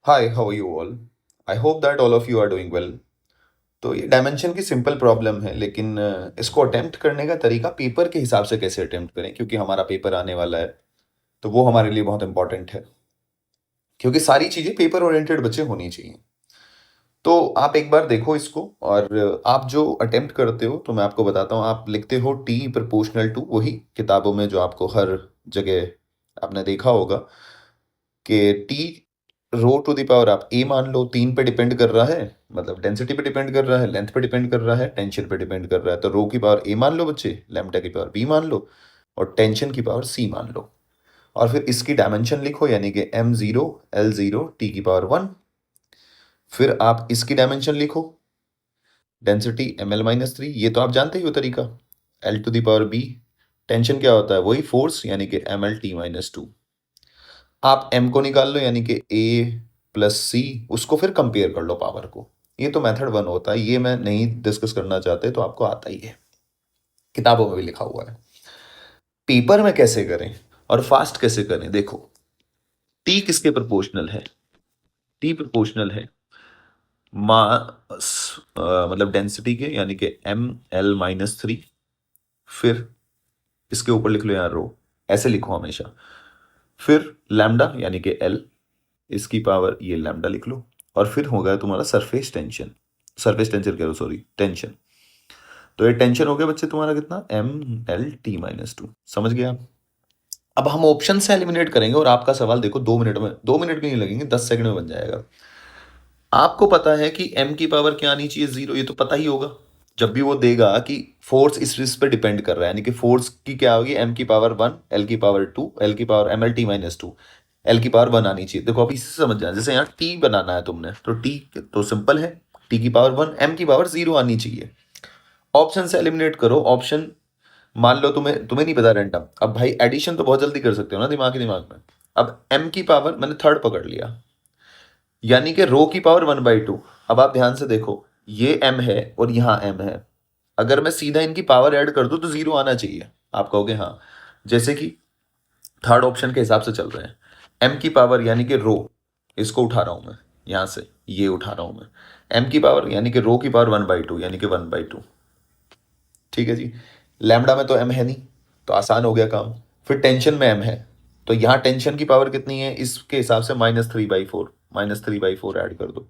Hi, how are you all? I hope that all of you are doing well. तो ये dimension की simple problem है, लेकिन इसको अटेम्प्ट करने का तरीका पेपर के हिसाब से कैसे अटेम्प्ट करें, क्योंकि हमारा पेपर आने वाला है। तो वो हमारे लिए बहुत इंपॉर्टेंट है, क्योंकि सारी चीज़ें पेपर ओरिएंटेड बच्चे होनी चाहिए। तो आप एक बार देखो इसको, और आप जो अटेम्प्ट करते हो तो मैं आपको बताता हूँ। आप लिखते हो टी प्रोपोर्शनल टू, वही किताबों में जो आपको हर जगह आपने देखा होगा कि T row to the power आप ए मान लो, 3 पे डिपेंड कर रहा है, मतलब डेंसिटी पे डिपेंड कर रहा है, लेंथ पे डिपेंड कर रहा है, टेंशन पे डिपेंड कर रहा है। तो रो की पावर ए मान लो बच्चे, लैम्ब्डा की पावर बी मान लो, और टेंशन की पावर सी मान लो। और फिर इसकी डायमेंशन लिखो, यानी कि m0 l0 टी की पावर 1। फिर आप इसकी डायमेंशन लिखो, डेंसिटी ml-3, ये तो आप जानते ही हो तरीका, l to the power b। Tension क्या होता है, वही फोर्स, यानी कि mlt-2। आप m को निकाल लो, यानी कि a प्लस सी, उसको फिर कंपेयर कर लो पावर को। ये तो मेथड 1 होता है, ये मैं नहीं डिस्कस करना चाहते, तो आपको आता ही है, किताबों में भी लिखा हुआ है। पेपर में कैसे करें और फास्ट कैसे करें, देखो। टी किसके प्रोपोर्शनल है? टी प्रोपोर्शनल है मास, मतलब डेंसिटी के, यानी कि ml-3। फिर इसके ऊपर लिख लो यहाँ रो, ऐसे लिखो हमेशा। फिर लैम्डा, यानी कि l, इसकी पावर ये लैम्डा लिख लो। और फिर होगा तुम्हारा सरफेस टेंशन, सरफेस टेंशन कह रहा, सॉरी, टेंशन। तो ये टेंशन हो गया बच्चे तुम्हारा कितना, mlt-2। समझ गए आप? अब हम ऑप्शन से एलिमिनेट करेंगे, और आपका सवाल देखो 2 मिनट में, 2 मिनट भी नहीं लगेंगे, 10 सेकंड में बन जाएगा। आपको पता है कि m की पावर क्या आनी चाहिए, 0, ये तो पता ही होगा। जब भी वो देगा कि फोर्स इस पे डिपेंड कर रहा है, यानी कि फोर्स की क्या होगी, m की पावर 1, l की पावर 2, l की पावर mlt-2, l की पावर 1 आनी चाहिए। देखो, अब इससे समझ जाए, जैसे यहाँ t बनाना है तुमने, तो t तो सिंपल है, t की पावर 1, m की पावर 0 आनी चाहिए। ऑप्शन से एलिमिनेट करो। ऑप्शन मान लो तुम्हें नहीं पता रैंडम, अब भाई एडिशन तो बहुत जल्दी कर सकते हो ना दिमाग में। अब m की पावर मैंने थर्ड पकड़ लिया, यानी कि रो की पावर 1/2। अब आप ध्यान से देखो, ये m है और यहाँ m है। अगर मैं सीधा इनकी पावर ऐड कर दूं तो 0 आना चाहिए। आप कहोगे हाँ, जैसे कि थर्ड ऑप्शन के हिसाब से चल रहे हैं। m की पावर यानी कि रो, इसको उठा रहा हूं मैं यहां से, ये उठा रहा हूं मैं। m की पावर यानी कि रो की पावर 1/2, यानी कि 1/2। ठीक है जी। लैम्डा में तो m है नहीं, तो आसान हो गया काम। फिर टेंशन में m है, तो यहाँ टेंशन की पावर कितनी है, इसके हिसाब से -3/4, -3/4 ऐड कर दो,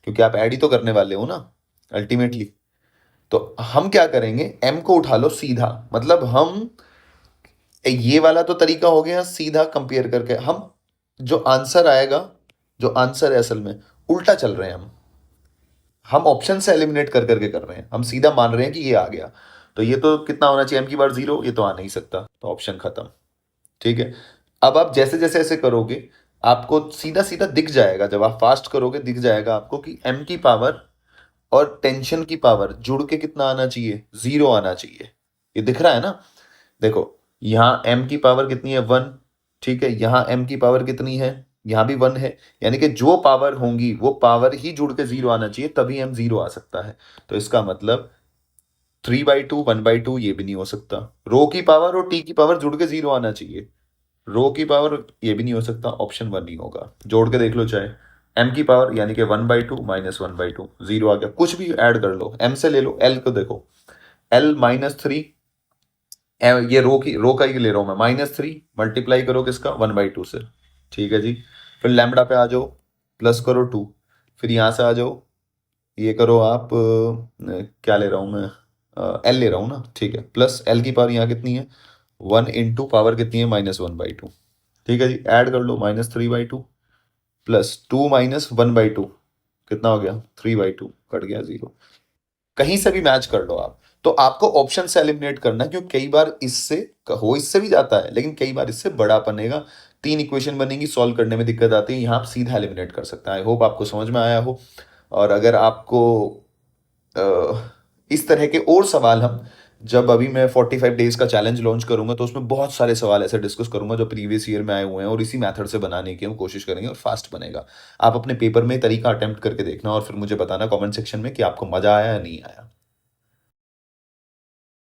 क्योंकि आप ऐड ही तो करने वाले हो ना अल्टीमेटली। तो हम क्या करेंगे, m को उठा लो सीधा, मतलब हम ये वाला तो तरीका हो गया सीधा कंपेयर करके। हम जो आंसर आएगा, जो आंसर है असल में उल्टा चल रहे हैं हम ऑप्शन से एलिमिनेट कर करके कर रहे हैं, हम सीधा मान रहे हैं कि ये आ गया। तो ये तो कितना होना चाहिए, m की बार 0, ये तो आ नहीं सकता, तो ऑप्शन खत्म। ठीक है। अब आप जैसे जैसे ऐसे करोगे, आपको सीधा सीधा दिख जाएगा, जब आप फास्ट करोगे दिख जाएगा आपको कि m की पावर और टेंशन की पावर जुड़ के कितना आना चाहिए, 0 आना चाहिए। ये दिख रहा है ना? देखो, यहाँ m की पावर कितनी है, 1। ठीक है, यहाँ m की पावर कितनी है, यहाँ भी 1 है। यानी कि जो पावर होंगी वो पावर ही जुड़ के 0 आना चाहिए, तभी m 0 आ सकता है। तो इसका मतलब 3/2, 1/2 ये भी नहीं हो सकता। रो की पावर और t की पावर जुड़ के 0 आना चाहिए, रो की पावर ये भी नहीं हो सकता, ऑप्शन 1 नहीं होगा। जोड़ के देख लो चाहे। m की पावर यानी कि 1/2 -1/2, 0 आ गया। कुछ भी ऐड कर लो, m से ले लो, l को देखो, l-3, ये रो का ही ले रहा हूं मैं, -3 मल्टीप्लाई करो किसका, 1/2 से। ठीक है जी। फिर लैम्डा पे आ जाओ, प्लस करो 2। फिर यहां से आ जाओ, ये करो आप, क्या ले रहा हूं मैं, एल ले रहा हूं ना, ठीक है। प्लस एल की पावर यहाँ कितनी है, 1 इंटू पावर कितनी है, -1/2। ठीक है जी, ऐड कर लो, -3/2 प्लस 2 -1/2, कितना हो गया, 3/2, कट गया 0। कहीं से भी मैच कर लो आप। तो आपको ऑप्शन से एलिमिनेट करना है, क्योंकि कई बार इससे भी जाता है, लेकिन कई बार इससे बड़ा बनेगा। 3 इक्वेशन बनेगी, सॉल्व करने में दिक्कत आती है, यहाँ आप सीधा एलिमिनेट कर सकते हैं। आई होप आपको समझ में आया हो। और अगर आपको इस तरह के और सवाल, हम जब अभी मैं 45 डेज का चैलेंज लॉन्च करूंगा, तो उसमें बहुत सारे सवाल ऐसे डिस्कस करूंगा जो प्रीवियस ईयर में आए हुए हैं, और इसी मेथड से बनाने की हम कोशिश करेंगे, और फास्ट बनेगा। आप अपने पेपर में तरीका अटेम्प्ट करके देखना, और फिर मुझे बताना कमेंट सेक्शन में कि आपको मजा आया या नहीं आया।